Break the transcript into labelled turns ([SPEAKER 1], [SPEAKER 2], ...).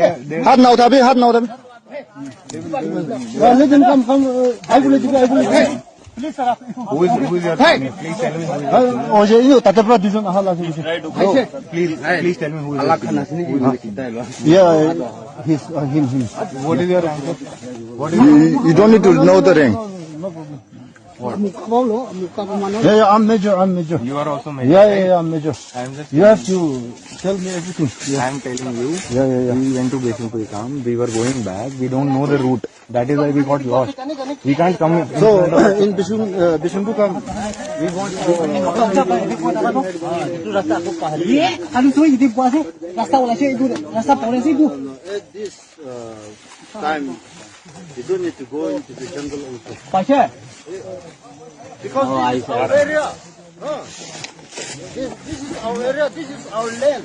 [SPEAKER 1] हाथ ना उठा भी हाथ ना उठा भी let them come I will let you please sir who is your please tell me oh je you tata pra dujon hala please tell me who is Allah Khan asni yeah his him what is your rank you don't need to know the rank yeah I'm major you are also major yeah I'm major you have to tell me everything I'm telling you we went to Bishnupur Kam we were going back we don't know the route that is why we got lost we can't come so in Bishnupur Kam we want this time you don't need to go into the jungle also because this is our area this is our area this is our land